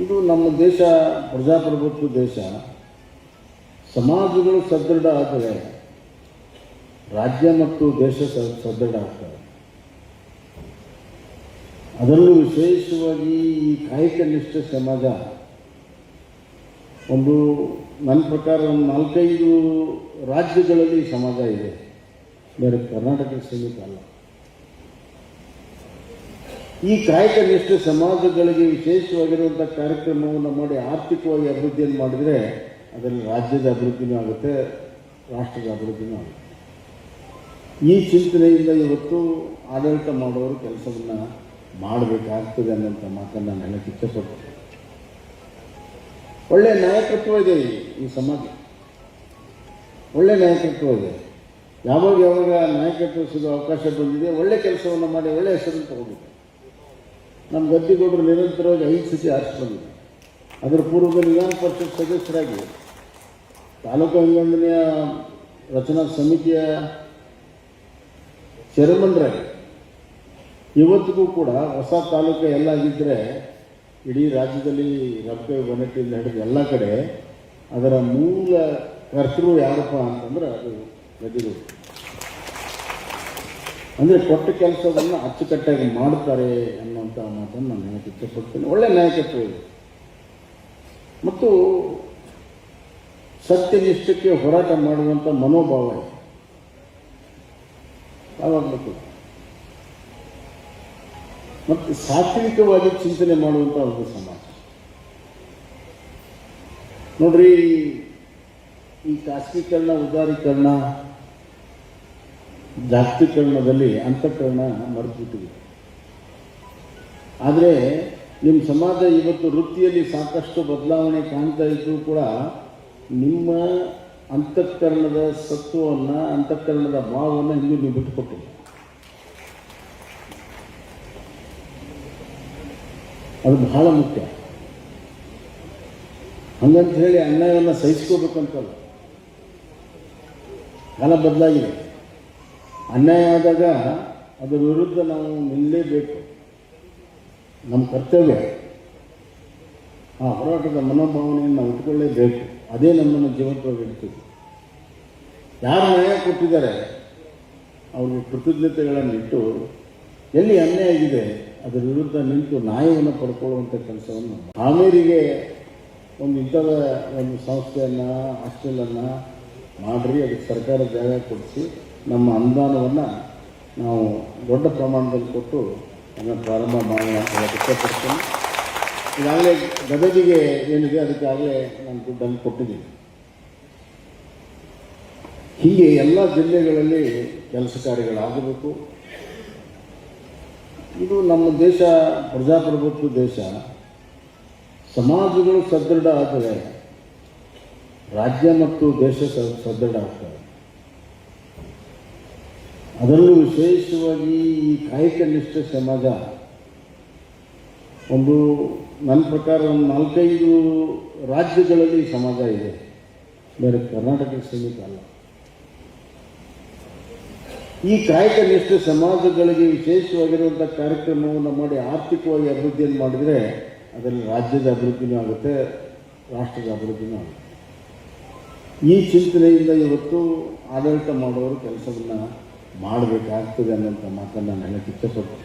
ಇದು ನಮ್ಮ ದೇಶ ಪ್ರಜಾಪ್ರಭುತ್ವ ದೇಶ. ಸಮಾಜಗಳು ಸದೃಢ ಆದರೆ ರಾಜ್ಯ ಮತ್ತು ದೇಶ ಸದೃಢ ಆಗ್ತವೆ. ಅದರಲ್ಲೂ ವಿಶೇಷವಾಗಿ ಈ ಕಾಯಕ ನಿಷ್ಠ ಸಮಾಜ ಒಂದು ನನ್ನ ಪ್ರಕಾರ ಒಂದು 4-5 ರಾಜ್ಯಗಳಲ್ಲಿ ಸಮಾಜ ಇದೆ, ಬೇರೆ ಕರ್ನಾಟಕಕ್ಕೆ ಸೀಮಿತ ಅಲ್ಲ. ಈ ಕಾಯಕ ನಿಷ್ಠ ಸಮಾಜಗಳಿಗೆ ವಿಶೇಷವಾಗಿರುವಂಥ ಕಾರ್ಯಕ್ರಮವನ್ನು ಮಾಡಿ ಆರ್ಥಿಕವಾಗಿ ಅಭಿವೃದ್ಧಿಯನ್ನು ಮಾಡಿದರೆ ಅದರಲ್ಲಿ ರಾಜ್ಯದ ಅಭಿವೃದ್ಧಿನೂ ಆಗುತ್ತೆ, ರಾಷ್ಟ್ರದ ಅಭಿವೃದ್ಧಿನೂ ಆಗುತ್ತೆ. ಈ ಚಿಂತನೆಯಿಂದ ಇವತ್ತು ಆಡಳಿತ ಮಾಡುವವರು ಕೆಲಸವನ್ನು ಮಾಡಬೇಕಾಗ್ತದೆ ಅನ್ನೋಂಥ ಮಾತನ್ನು ನಾನು ಹೇಳಕ್ಕೆ ಇಚ್ಛೆಪಡ್ತೀನಿ. ಒಳ್ಳೆಯ ನಾಯಕತ್ವ ಇದೆ ಈ ಸಮಾಜ, ಒಳ್ಳೆಯ ನಾಯಕತ್ವ ಇದೆ. ಯಾವಾಗ ನಾಯಕತ್ವ ಸಿಗೋ ಅವಕಾಶ ಬಂದಿದೆ, ಒಳ್ಳೆ ಕೆಲಸವನ್ನು ಮಾಡಿ ಒಳ್ಳೆ ಹೆಸರನ್ನು ತಗೊಂಡಿದೆ. ನಮ್ಮ ಗದ್ದಿಗೌಡರು ನಿರಂತರವಾಗಿ 5 ಸತಿ ಆರಿಸಿ ಬಂದಿದೆ. ಅದರ ಪೂರ್ವದಲ್ಲಿ ವಿಧಾನ ಪರಿಷತ್ ಸದಸ್ಯರಾಗಿ ತಾಲೂಕು ಅಭಿನಂದನೆಯ ರಚನಾ ಸಮಿತಿಯ ಚೇರ್ಮನ್ರಾಗಿ ಇವತ್ತಿಗೂ ಕೂಡ ಹೊಸ ತಾಲೂಕು ಎಲ್ಲ ಆಗಿದ್ದರೆ ಇಡೀ ರಾಜ್ಯದಲ್ಲಿ ರಬ್ಬೆ ಬೊನೆಟ್ಟಿಂದ ಹಿಡಿದು ಎಲ್ಲ ಕಡೆ ಅದರ ಮೂಲ ಕರ್ತೃ ಯಾರಪ್ಪ ಅಂತಂದ್ರೆ ಅದು ಗದ್ದಿಗೌಡರು. ಅಂದರೆ ಕೊಟ್ಟ ಕೆಲಸವನ್ನು ಅಚ್ಚುಕಟ್ಟಾಗಿ ಮಾಡ್ತಾರೆ ಅನ್ನೋಂಥ ಮಾತನ್ನು ನಾನು ಹೇಳಕ್ಕೆ ಇಷ್ಟಪಡ್ತೇನೆ. ಒಳ್ಳೆಯ ನಾಯಕತ್ವ ಇದೆ ಮತ್ತು ಸತ್ಯನಿಷ್ಠಕ್ಕೆ ಹೋರಾಟ ಮಾಡುವಂಥ ಮನೋಭಾವ ಇದೆ ಯಾವಾಗಲೂ. ಮತ್ತು ಸಾತ್ವಿಕವಾಗಿ ಚಿಂತನೆ ಮಾಡುವಂಥ ಒಂದು ಸಮಾಜ. ನೋಡ್ರಿ, ಈ ಖಾಸಗೀಕರಣ, ಉದಾರೀಕರಣ, ಜಾಗತೀಕರಣದಲ್ಲಿ ಅಂತಃಕರಣ ಮರೆತುಬಿಟ್ಟಿದೆ. ಆದರೆ ನಿಮ್ಮ ಸಮಾಜ ಇವತ್ತು ವೃತ್ತಿಯಲ್ಲಿ ಸಾಕಷ್ಟು ಬದಲಾವಣೆ ಕಾಣ್ತಾ ಇದ್ದರೂ ಕೂಡ ನಿಮ್ಮ ಅಂತಃಕರಣದ ಸತ್ವವನ್ನು, ಅಂತಃಕರಣದ ಭಾವವನ್ನು ಇಂದು ನೀವು ಬಿಟ್ಟುಕೊಟ್ಟಿಲ್ಲ. ಅದು ಬಹಳ ಮುಖ್ಯ. ಹಂಗಂತ ಹೇಳಿ ಅನ್ಯಾಯವನ್ನು ಸಹಿಸ್ಕೋಬೇಕಂತಲ್ಲ, ಕಾಲ ಬದಲಾಗಿದೆ. ಅನ್ಯಾಯ ಆದಾಗ ಅದರ ವಿರುದ್ಧ ನಾವು ನಿಲ್ಲಲೇಬೇಕು, ನಮ್ಮ ಕರ್ತವ್ಯ. ಆ ಹೋರಾಟದ ಮನೋಭಾವನೆಯನ್ನು ನಾವು ಇಟ್ಕೊಳ್ಳೇಬೇಕು. ಅದೇ ನಮ್ಮನ್ನು ಜೀವಂತವಾಗಿ ಇಡ್ತೀವಿ. ಯಾರು ನ್ಯಾಯ ಕೊಟ್ಟಿದ್ದಾರೆ ಅವ್ರಿಗೆ ಕೃತಜ್ಞತೆಗಳನ್ನು ಇಟ್ಟು, ಎಲ್ಲಿ ಅನ್ಯಾಯ ಆಗಿದೆ ಅದರ ವಿರುದ್ಧ ನಿಂತು ನ್ಯಾಯವನ್ನು ಪಡ್ಕೊಳ್ಳುವಂಥ ಕೆಲಸವನ್ನು. ಆಮೇಲಿಗೆ ಇಂಥದ ಒಂದು ಸಂಸ್ಥೆಯನ್ನು, ಹಾಸ್ಟೆಲನ್ನು ಮಾಡಿರಿ, ಅದಕ್ಕೆ ಸರ್ಕಾರ ಜಾಗ ಕೊಡಿಸಿ ನಮ್ಮ ಅನುದಾನವನ್ನು ನಾವು ದೊಡ್ಡ ಪ್ರಮಾಣದಲ್ಲಿ ಕೊಟ್ಟು ಅದನ್ನು ಪ್ರಾರಂಭ ಮಾಡೋಣ ಅಂತ ಹೇಳಕ್ಕೆ ಇಷ್ಟಪಡ್ತೀನಿ. ಈಗಾಗಲೇ ಗದಗಿಗೆ ಏನಿದೆ ಅದಕ್ಕಾಗಲೇ ನಾನು ದುಡ್ಡನ್ನು ಕೊಟ್ಟಿದ್ದೀನಿ. ಹೀಗೆ ಎಲ್ಲ ಜಿಲ್ಲೆಗಳಲ್ಲಿ ಕೆಲಸ ಕಾರ್ಯಗಳಾಗಬೇಕು. ಇದು ನಮ್ಮ ದೇಶ ಪ್ರಜಾಪ್ರಭುತ್ವ ದೇಶ. ಸಮಾಜಗಳು ಸದೃಢ ಆದರೆ ರಾಜ್ಯ ಮತ್ತು ದೇಶ ಸದೃಢ ಆಗ್ತವೆ. ಅದರಲ್ಲೂ ವಿಶೇಷವಾಗಿ ಈ ಕಾಯಕ ನಿಷ್ಠ ಸಮಾಜ ಒಂದು ನನ್ನ ಪ್ರಕಾರ ಒಂದು 4-5 ರಾಜ್ಯಗಳಲ್ಲಿ ಸಮಾಜ ಇದೆ, ಬೇರೆ ಕರ್ನಾಟಕಕ್ಕೆ ಸೀಮಿತ ಅಲ್ಲ. ಈ ಕಾಯಕ ನಿಷ್ಠ ಸಮಾಜಗಳಿಗೆ ವಿಶೇಷವಾಗಿರುವಂಥ ಕಾರ್ಯಕ್ರಮವನ್ನು ಮಾಡಿ ಆರ್ಥಿಕವಾಗಿ ಅಭಿವೃದ್ಧಿಯನ್ನು ಮಾಡಿದರೆ ಅದರಲ್ಲಿ ರಾಜ್ಯದ ಅಭಿವೃದ್ಧಿನೂ ಆಗುತ್ತೆ, ರಾಷ್ಟ್ರದ ಅಭಿವೃದ್ಧಿನೂ ಆಗುತ್ತೆ. ಈ ಚಿಂತನೆಯಿಂದ ಇವತ್ತು ಆಡಳಿತ ಮಾಡುವವರು ಕೆಲಸವನ್ನು ಮಾಡಬೇಕಾಗ್ತದೆ ಅನ್ನೋಂಥ ಮಾತನ್ನು ನಾನು ಹೇಳಕ್ಕೆ ಇಷ್ಟಪಡ್ತೀನಿ.